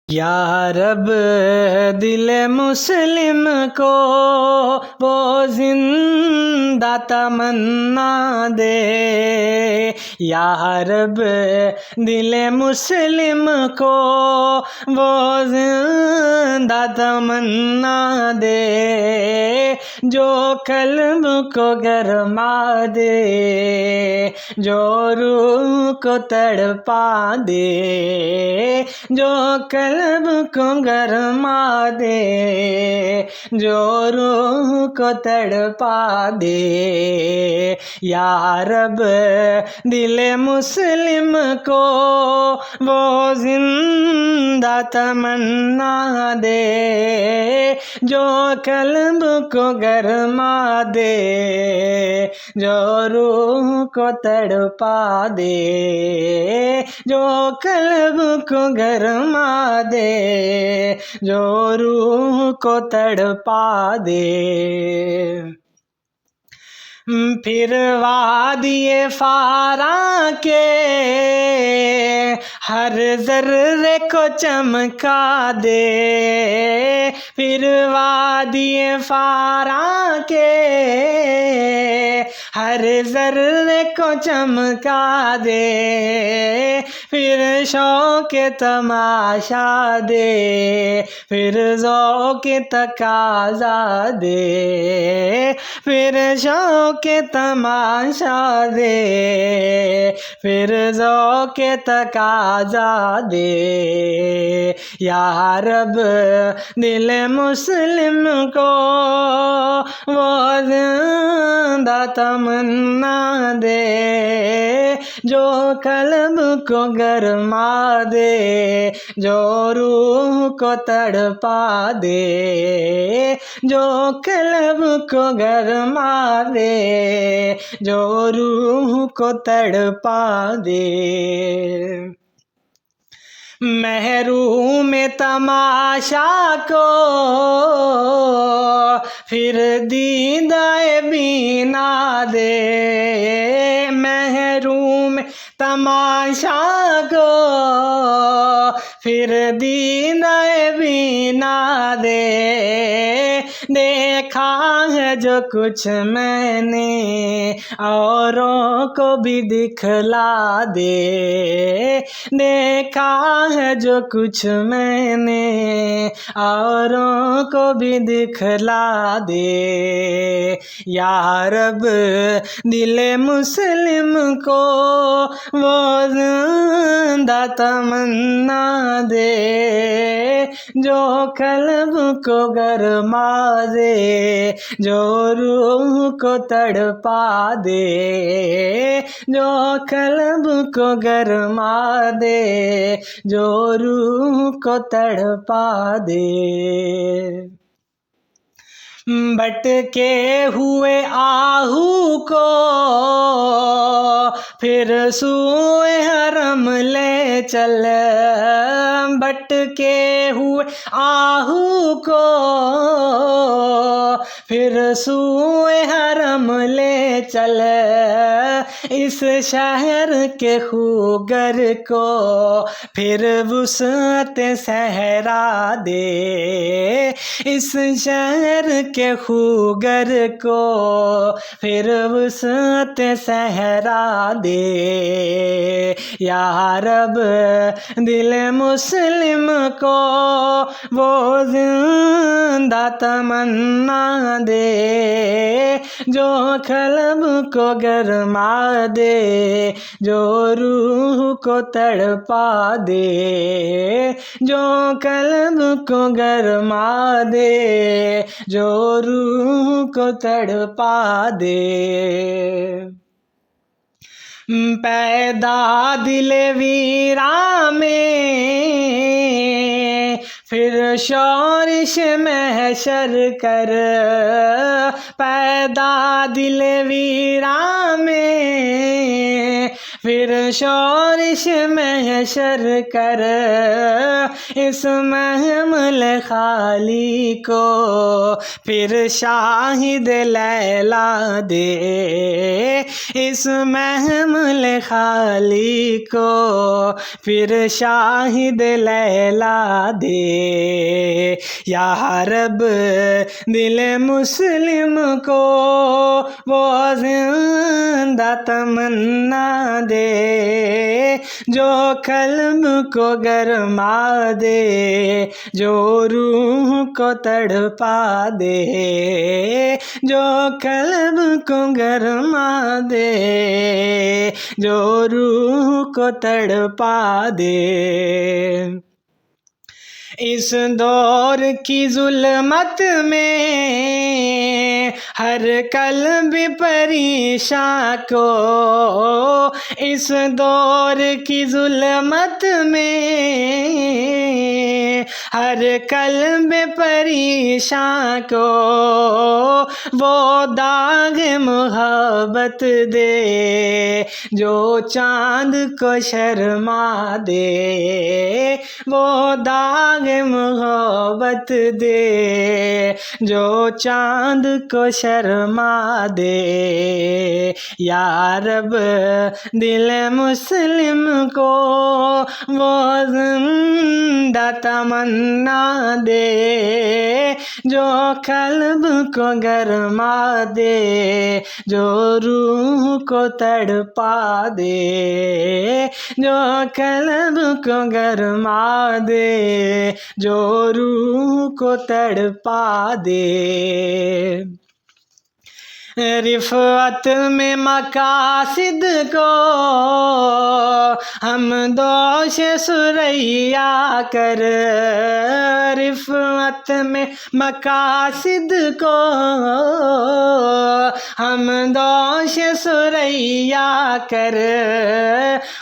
یا رب دل مسلم کو وہ زندہ تمنا دے، یا رب دل مسلم کو وہ زندہ تمنا دے، جو قلب کو گرما دے، جو روح کو تڑپا دے، جو قلب کو گرما دے، جو روح کو تڑپا دے، یا رب دل مسلم کو وہ زندہ تمنا دے، جو قلب کو گرما دے، جو روح کو تڑپا دے، جو قلب کو گرما دے، جو روح کو تڑپا دے۔ پھر وادی فاراں کے ہر ذرے کو چمکا دے، پھر وادی فاراں کے ہر ذرے کو چمکا دے، پھر شوق تماشا دے، پھر ذوق تقاضا دے، پھر شوق تماشا دے، پھر ذوق تقاضا دے، یا رب دل مسلم کو وہ زندہ تمنا دے، جو قلب کو گرما دے، جو روح کو تڑپا دے، جو قلب کو گرما دے، جو روح کو تڑپا دے۔ محروم تماشا کو پھر دیدہ بینا دے، محروم تماشا کو پھر دیدہ بینا دے، دیکھا ہے جو کچھ میں نے اوروں کو بھی دکھلا دے، دیکھا ہے جو کچھ میں نے اوروں کو بھی دکھلا دے، یا رب دل مسلم کو وہ زندہ تمنا دے، جو قلب کو گرما دے، جو روح کو تڑپا دے، جو قلب کو گرما دے، جو روح کو تڑپا دے۔ بھٹکے ہوئے آہو کو پھر سوئے حرم لے چل، بھٹکے ہوئے آہو کو پھر سوئے حرم لے چل، اس شہر کے خوگر کو پھر وسعت صحرا دے، اس شہر کے خوگر کو پھر وسعت صحرا دے، یا رب دل مسلم کو وہ زندہ تمنا دے، جو قلب کو گرما دے، جو روح کو تڑپا دے، جو قلب کو گرما دے، جو روح کو تڑپا دے۔ پیدا دل ویراں میں پھر شورش محشر کر پیدا دل ویراں میں، پھر شورش محشر کر اس محمل خالی کو، پھر شاہد لیلا دے اس محمل خالی کو، پھر شاہد لیلا دے۔ یا رب دل مسلم کو وہ زندہ تمنا دے جو قلب کو گرما دے، جو روح کو تڑپا دے، جو قلب کو گرما دے، جو روح کو تڑپا دے۔ اس دور کی ظلمت میں ہر قلب پریشاں کو، اس دور کی ظلمت میں ہر قلب پریشاں کو وہ داغ محبت دے جو چاند کو شرما دے، وہ داغ محبت دے جو چاند کو شرما دے۔ یا رب دل مسلم کو وہ زندہ تمنا دے جو قلب کو گرما دے، جو روح کو تڑپا دے، جو قلب کو گرما دے، جو روح کو تڑپا دے۔ رفعت میں مقاصد کو ہم دوش ثریا کر، رفعت میں مقاصد کو ہم دوش ثریا کر،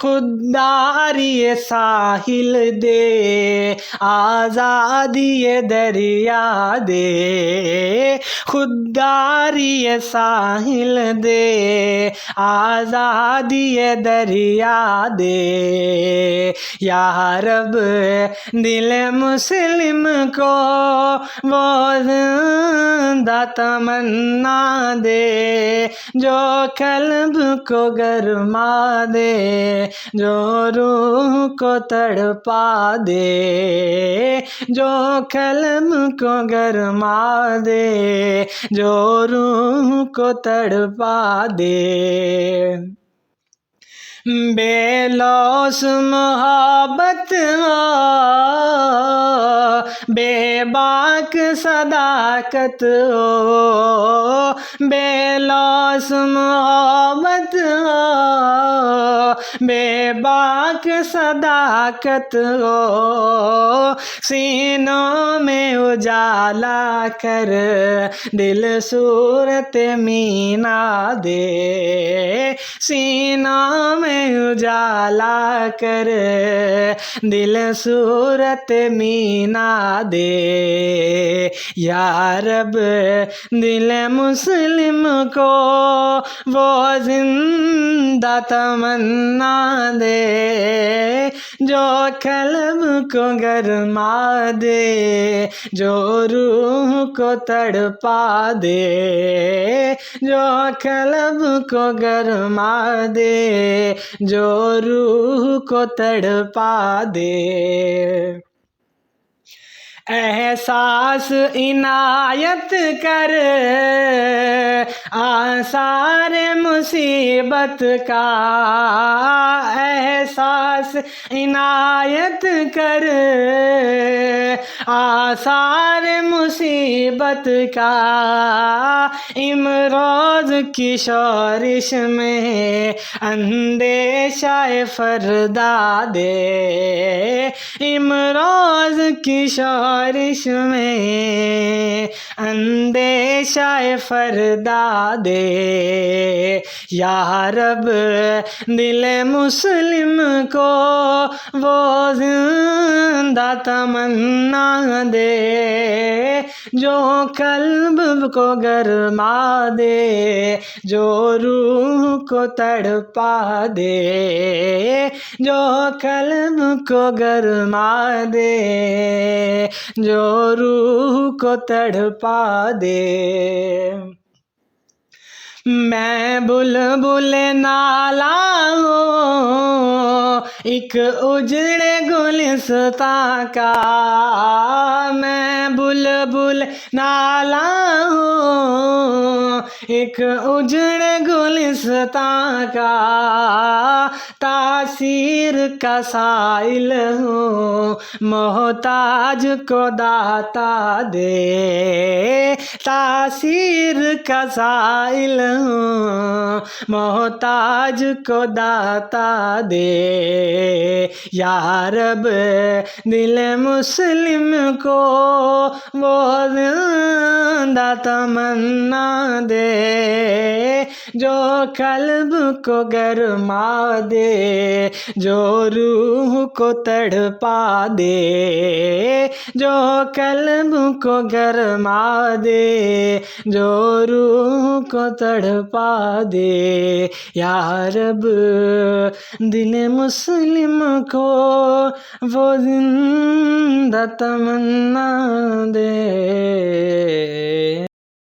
خودداری ساحل دے آزادی دریا دے، خودداری ساحل دے آزادی دریا دے۔ یا رب دل مسلم کو وہ زندہ تمنا دے جو قلب کو گرما دے، جو روح کو تڑپا دے، جو قلب کو گرما دے، جو روح کو تڑپا دے۔ بے لوث محبت ہو، بے باک صداقت ہو، بے لوث محبت ہو، بے باک صداقت ہو، سینوں میں اجالا کر دل صورت مینا دے، سینوں میں اجالا کر دل صورت مینا دے۔ یا رب دل مسلم کو وہ زندہ تمنا دے جو قلب کو گرما دے، جو روح کو تڑپا دے، جو قلب کو گرما دے، جو روح کو تڑپا دے۔ احساس عنایت کر آثار مصیبت کا، احساس عنایت کر آثار مصیبت کا، امروز کی شورش میں اندیشہ فردا دے، امروز کی شورش میں اندیشہ فردا دے۔ یا رب دل مسلم کو وہ زندہ تمنا دے، جو قلب کو گرما دے، جو روح کو تڑپا دے، جو قلب کو گرما دے، جو روح کو تڑپا دے۔ میں بلبل نالا ہوں ایک اجڑے گلستاں کا، میں بلبل نالا ہوں ایک اجڑے گلستاں کا، تاثیر کا سائل ہوں محتاج کو داتا دے، تاثیر کا سائل ہوں محتاج کو داتا دے۔ یا رب دل مسلم کو وہ زندہ تمنا دے، جو قلب کو گرما دے، جو روح کو تڑپا دے، جو قلب کو گرما دے، جو روح کو تڑپا دے۔ یا رب دل مسلم کو وہ زندہ تمنا دے۔